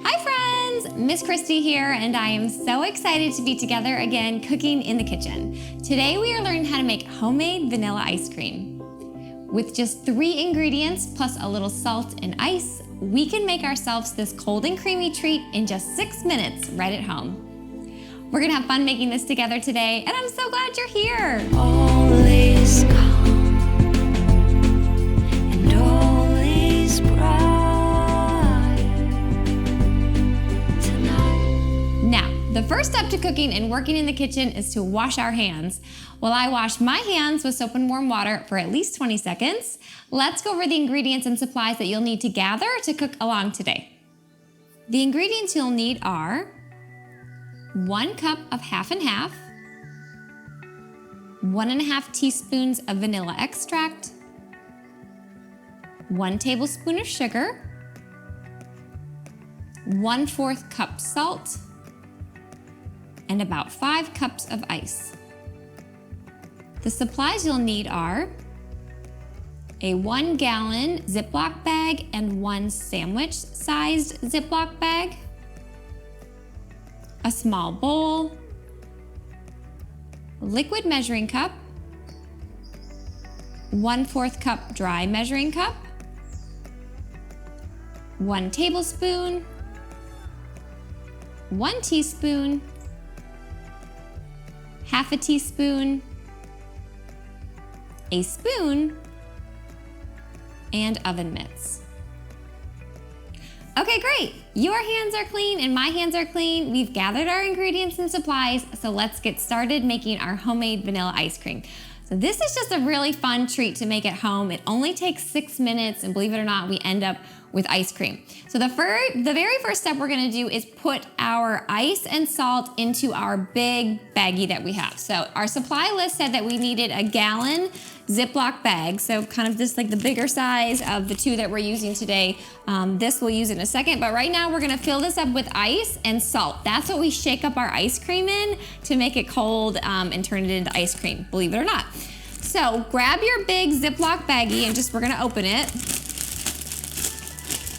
Hi friends, Miss Kristi here, and I am so excited to be together again cooking in the kitchen. Today we are learning how to make homemade vanilla ice cream. With just 3 ingredients plus a little salt and ice, we can make ourselves this cold and creamy treat in just 6 minutes right at home. We're gonna have fun making this together today, and I'm so glad you're here. All is calm and all is bright tonight. Now, the first step to cooking and working in the kitchen is to wash our hands. While I wash my hands with soap and warm water for at least 20 seconds, let's go over the ingredients and supplies that you'll need to gather to cook along today. The ingredients you'll need are 1 cup of half and half, 1½ teaspoons of vanilla extract, 1 tablespoon of sugar, 1/4 cup salt, and about 5 cups of ice. The supplies you'll need are a 1-gallon Ziplock bag and 1 sandwich-sized Ziplock bag, a small bowl, liquid measuring cup, 1/4 cup dry measuring cup, 1 tablespoon, 1 teaspoon, ½ teaspoon, a spoon, and oven mitts. Okay, great. Your hands are clean and my hands are clean. We've gathered our ingredients and supplies, so let's get started making our homemade vanilla ice cream. So this is just a really fun treat to make at home. It only takes 6 minutes, and believe it or not, we end up with ice cream. So the very first step we're gonna do is put our ice and salt into our big baggie that we have. So our supply list said that we needed a gallon Ziplock bag, so kind of just like the bigger size of the 2 that we're using today. This we'll use in a second, but right now we're gonna fill this up with ice and salt. That's what we shake up our ice cream in to make it cold and turn it into ice cream, believe it or not. So grab your big Ziplock baggie and we're gonna open it.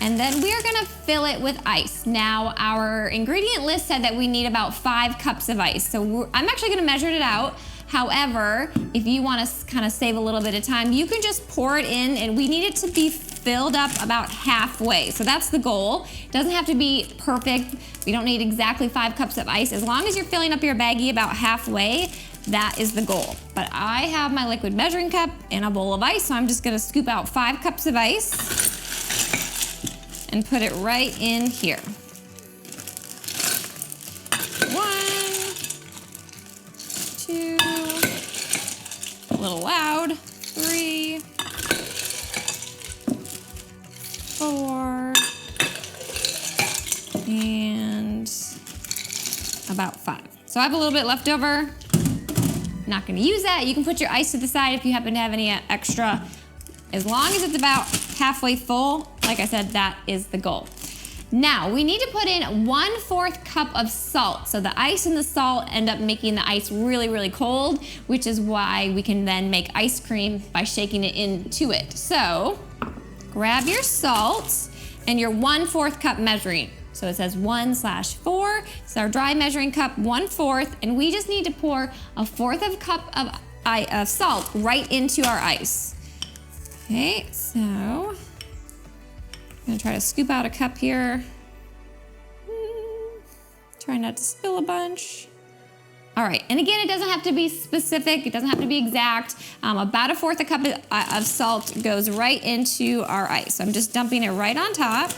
And then we are gonna fill it with ice. Now, our ingredient list said that we need about 5 cups of ice. So I'm actually gonna measure it out. However, if you wanna kind of save a little bit of time, you can just pour it in, and we need it to be filled up about halfway. So that's the goal. It doesn't have to be perfect. We don't need exactly 5 cups of ice. As long as you're filling up your baggie about halfway, that is the goal. But I have my liquid measuring cup and a bowl of ice, so I'm just gonna scoop out 5 cups of ice and put it right in here. 1, 2, a little loud, 3, 4, and about 5. So I have a little bit left over. Not gonna use that. You can put your ice to the side if you happen to have any extra. As long as it's about halfway full, like I said, that is the goal. Now, we need to put in 1/4 cup of salt. So the ice and the salt end up making the ice really, really cold, which is why we can then make ice cream by shaking it into it. So grab your salt and your 1/4 cup measuring. So it says 1/4. It's our dry measuring cup, 1/4, and we just need to pour 1/4 cup of salt right into our ice. Okay, so I'm gonna try to scoop out a cup here. Try not to spill a bunch. All right, and again, it doesn't have to be specific. It doesn't have to be exact. About 1/4 cup of salt goes right into our ice. So I'm just dumping it right on top.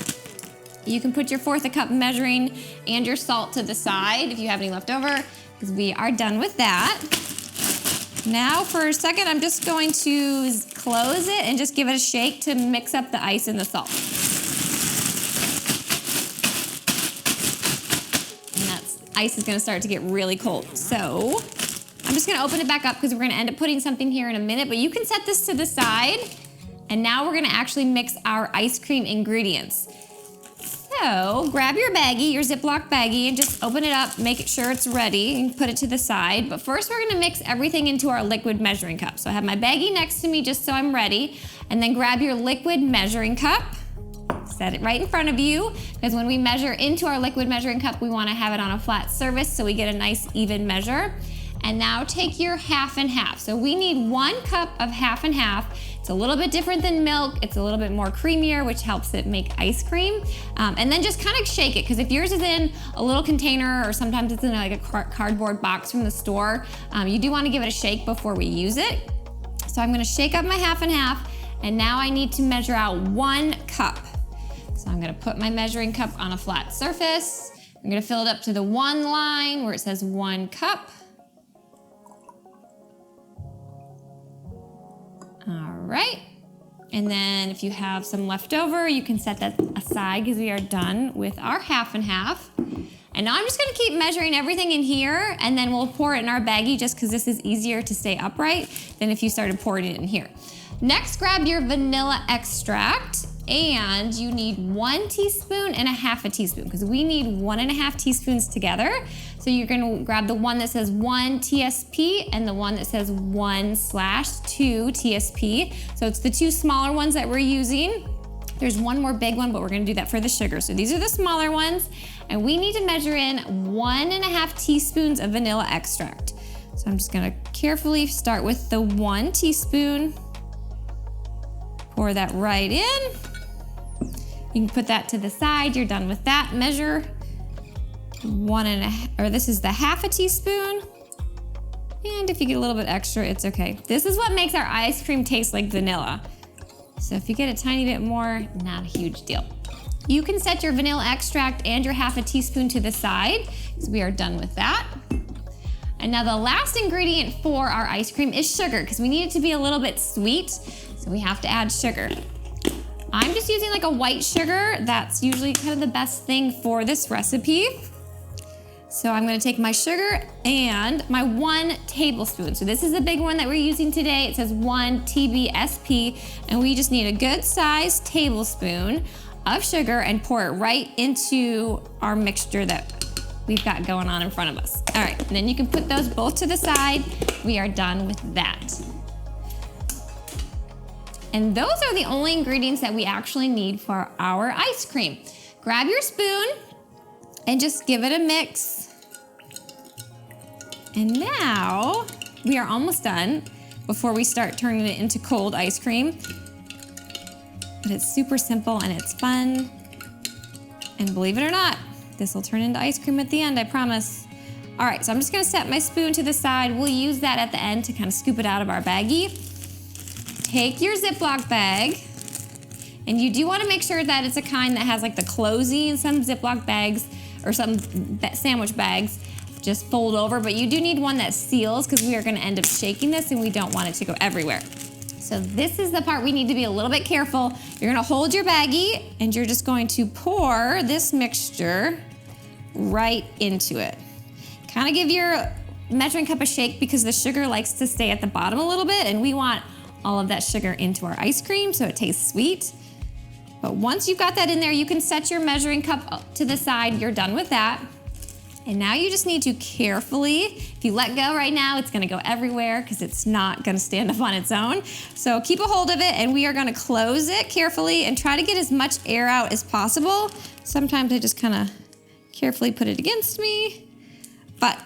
You can put your 1/4 cup measuring and your salt to the side if you have any left over, because we are done with that. Now for a second, I'm just going to close it and just give it a shake to mix up the ice and the salt. And that ice is gonna start to get really cold. So I'm just gonna open it back up because we're gonna end up putting something here in a minute, but you can set this to the side. And now we're gonna actually mix our ice cream ingredients. So grab your baggie, your Ziplock baggie, and just open it up, make sure it's ready, and put it to the side. But first we're gonna mix everything into our liquid measuring cup. So I have my baggie next to me just so I'm ready. And then grab your liquid measuring cup. Set it right in front of you, because when we measure into our liquid measuring cup, we want to have it on a flat surface so we get a nice even measure. And now take your half and half. So we need 1 cup of half and half. It's a little bit different than milk. It's a little bit more creamier, which helps it make ice cream. And then just kind of shake it, because if yours is in a little container or sometimes it's in like a cardboard box from the store, you do want to give it a shake before we use it. So I'm gonna shake up my half and half, and now I need to measure out 1 cup. So I'm gonna put my measuring cup on a flat surface. I'm gonna fill it up to the 1 line where it says 1 cup. All right, and then if you have some left over, you can set that aside because we are done with our half and half. And now I'm just gonna keep measuring everything in here, and then we'll pour it in our baggie just because this is easier to stay upright than if you started pouring it in here. Next, grab your vanilla extract, and you need 1 teaspoon and a half a teaspoon, because we need 1.5 teaspoons together. So you're gonna grab the one that says 1 TSP and the one that says 1/2 TSP. So it's the 2 smaller ones that we're using. There's 1 more big one, but we're gonna do that for the sugar. So these are the smaller ones, and we need to measure in 1.5 teaspoons of vanilla extract. So I'm just gonna carefully start with the 1 teaspoon, pour that right in. You can put that to the side. You're done with that. Measure 1.5, or this is the half a teaspoon. And if you get a little bit extra, it's okay. This is what makes our ice cream taste like vanilla. So if you get a tiny bit more, not a huge deal. You can set your vanilla extract and your half a teaspoon to the side, because we are done with that. And now the last ingredient for our ice cream is sugar, because we need it to be a little bit sweet, so we have to add sugar. I'm just using like a white sugar. That's usually kind of the best thing for this recipe. So I'm gonna take my sugar and my 1 tablespoon. So this is the big one that we're using today. It says 1 TBSP, and we just need a good sized tablespoon of sugar and pour it right into our mixture that we've got going on in front of us. All right, and then you can put those both to the side. We are done with that. And those are the only ingredients that we actually need for our ice cream. Grab your spoon and just give it a mix. And now we are almost done before we start turning it into cold ice cream. But it's super simple and it's fun. And believe it or not, this will turn into ice cream at the end, I promise. All right, so I'm just gonna set my spoon to the side. We'll use that at the end to kind of scoop it out of our baggie. Take your Ziploc bag, and you do want to make sure that it's a kind that has like the closing. Some Ziploc bags or some sandwich bags just fold over, but you do need one that seals, because we are going to end up shaking this and we don't want it to go everywhere. So this is the part we need to be a little bit careful. You're going to hold your baggie and you're just going to pour this mixture right into it. Kind of give your measuring cup a shake, because the sugar likes to stay at the bottom a little bit, and we want all of that sugar into our ice cream so it tastes sweet. But once you've got that in there, you can set your measuring cup up to the side. You're done with that. And now you just need to carefully, if you let go right now, it's gonna go everywhere because it's not gonna stand up on its own. So keep a hold of it, and we are gonna close it carefully and try to get as much air out as possible. Sometimes I just kind of carefully put it against me, but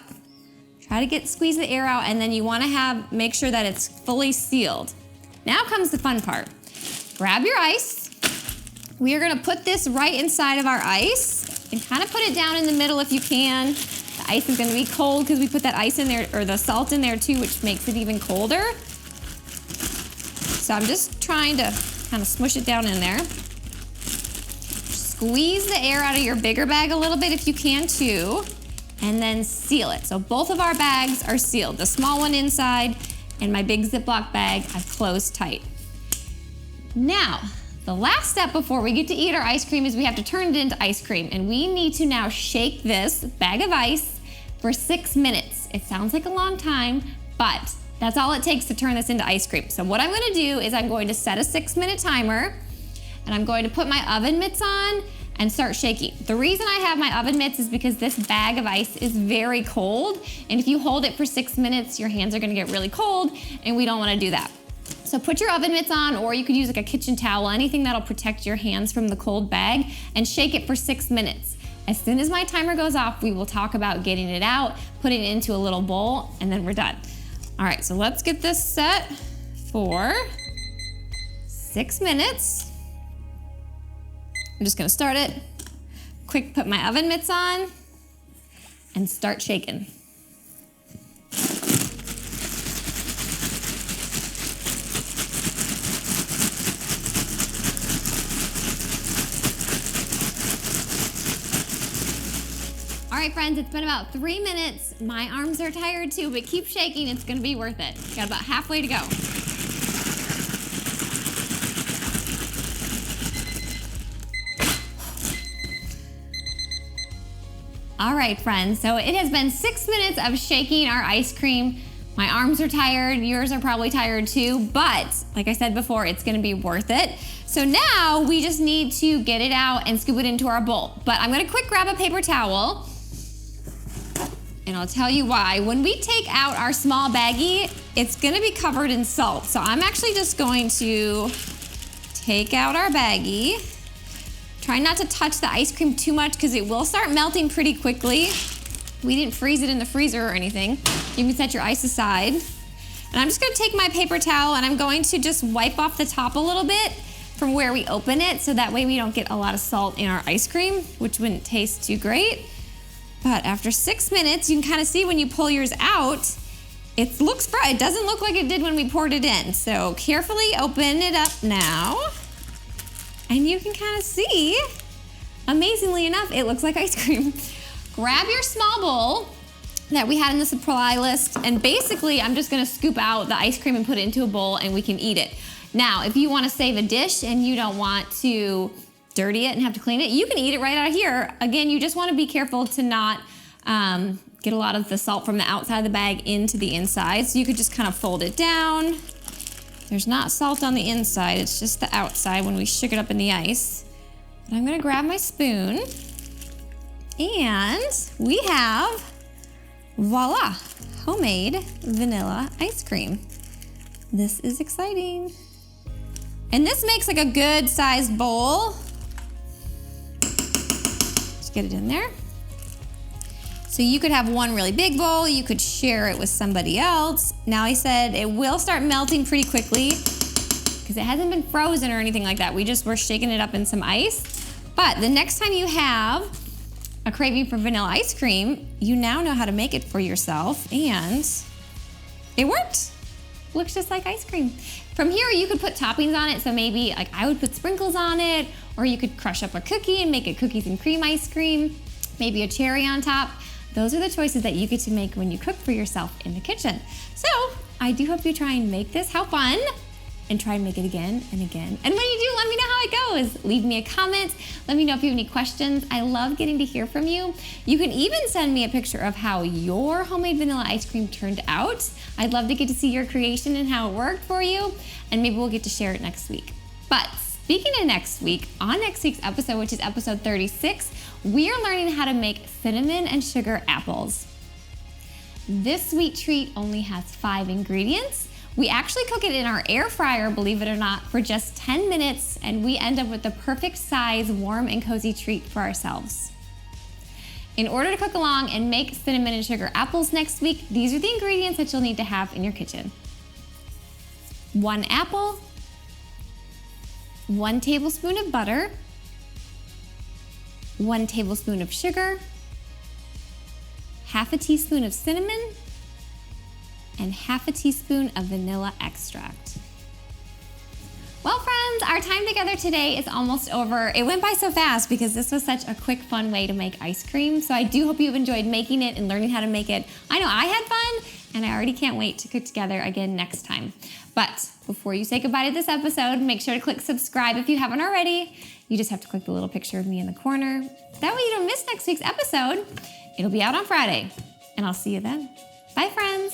try to squeeze the air out, and then you wanna make sure that it's fully sealed. Now comes the fun part. Grab your ice. We are gonna put this right inside of our ice and kind of put it down in the middle if you can. The ice is gonna be cold because we put that ice in there, or the salt in there too, which makes it even colder. So I'm just trying to kind of smush it down in there. Squeeze the air out of your bigger bag a little bit if you can too, and then seal it. So both of our bags are sealed. The small one inside and my big Ziploc bag I've closed tight. Now, the last step before we get to eat our ice cream is we have to turn it into ice cream, and we need to now shake this bag of ice for 6 minutes. It sounds like a long time, but that's all it takes to turn this into ice cream. So what I'm gonna do is I'm going to set a 6-minute timer, and I'm going to put my oven mitts on and start shaking. The reason I have my oven mitts is because this bag of ice is very cold, and if you hold it for 6 minutes, your hands are gonna get really cold, and we don't wanna do that. So put your oven mitts on, or you could use like a kitchen towel, anything that'll protect your hands from the cold bag, and shake it for 6 minutes. As soon as my timer goes off, we will talk about getting it out, putting it into a little bowl, and then we're done. All right, so let's get this set for 6 minutes. I'm just gonna start it. Quick, put my oven mitts on and start shaking. All right, friends, it's been about 3 minutes. My arms are tired too, but keep shaking, it's gonna be worth it. Got about halfway to go. All right, friends, so it has been 6 minutes of shaking our ice cream. My arms are tired, yours are probably tired too, but like I said before, it's gonna be worth it. So now we just need to get it out and scoop it into our bowl. But I'm gonna quick grab a paper towel, and I'll tell you why. When we take out our small baggie, it's gonna be covered in salt. So I'm actually just going to take out our baggie. Try not to touch the ice cream too much because it will start melting pretty quickly. We didn't freeze it in the freezer or anything. You can set your ice aside. And I'm just gonna take my paper towel and I'm going to just wipe off the top a little bit from where we open it, so that way we don't get a lot of salt in our ice cream, which wouldn't taste too great. But after 6 minutes, you can kind of see when you pull yours out, it looks bright. It doesn't look like it did when we poured it in. So carefully open it up now. And you can kind of see, amazingly enough, it looks like ice cream. Grab your small bowl that we had in the supply list, and basically I'm just gonna scoop out the ice cream and put it into a bowl and we can eat it. Now, if you wanna save a dish and you don't want to dirty it and have to clean it, you can eat it right out of here. Again, you just wanna be careful to not get a lot of the salt from the outside of the bag into the inside. So you could just kind of fold it down. There's not salt on the inside, it's just the outside when we shook it up in the ice. But I'm gonna grab my spoon, and we have, voila, homemade vanilla ice cream. This is exciting. And this makes like a good sized bowl. Just get it in there. So you could have one really big bowl, you could share it with somebody else. Now I said it will start melting pretty quickly because it hasn't been frozen or anything like that. We just were shaking it up in some ice. But the next time you have a craving for vanilla ice cream, you now know how to make it for yourself, and it worked. Looks just like ice cream. From here, you could put toppings on it. So maybe like I would put sprinkles on it, or you could crush up a cookie and make it cookies and cream ice cream, maybe a cherry on top. Those are the choices that you get to make when you cook for yourself in the kitchen. So I do hope you try and make this. How fun. And try and make it again and again. And when you do, let me know how it goes. Leave me a comment. Let me know if you have any questions. I love getting to hear from you. You can even send me a picture of how your homemade vanilla ice cream turned out. I'd love to get to see your creation and how it worked for you. And maybe we'll get to share it next week. But speaking of next week, on next week's episode, which is episode 36, we are learning how to make cinnamon and sugar apples. This sweet treat only has 5 ingredients. We actually cook it in our air fryer, believe it or not, for just 10 minutes, and we end up with the perfect size, warm and cozy treat for ourselves. In order to cook along and make cinnamon and sugar apples next week, these are the ingredients that you'll need to have in your kitchen. 1 apple, 1 tablespoon of butter, 1 tablespoon of sugar, half a teaspoon of cinnamon, and half a teaspoon of vanilla extract. Well, friends, our time together today is almost over. It went by so fast because this was such a quick, fun way to make ice cream. So I do hope you've enjoyed making it and learning how to make it. I know I had fun, and I already can't wait to cook together again next time. But before you say goodbye to this episode, make sure to click subscribe if you haven't already. You just have to click the little picture of me in the corner. That way you don't miss next week's episode. It'll be out on Friday, and I'll see you then. Bye, friends.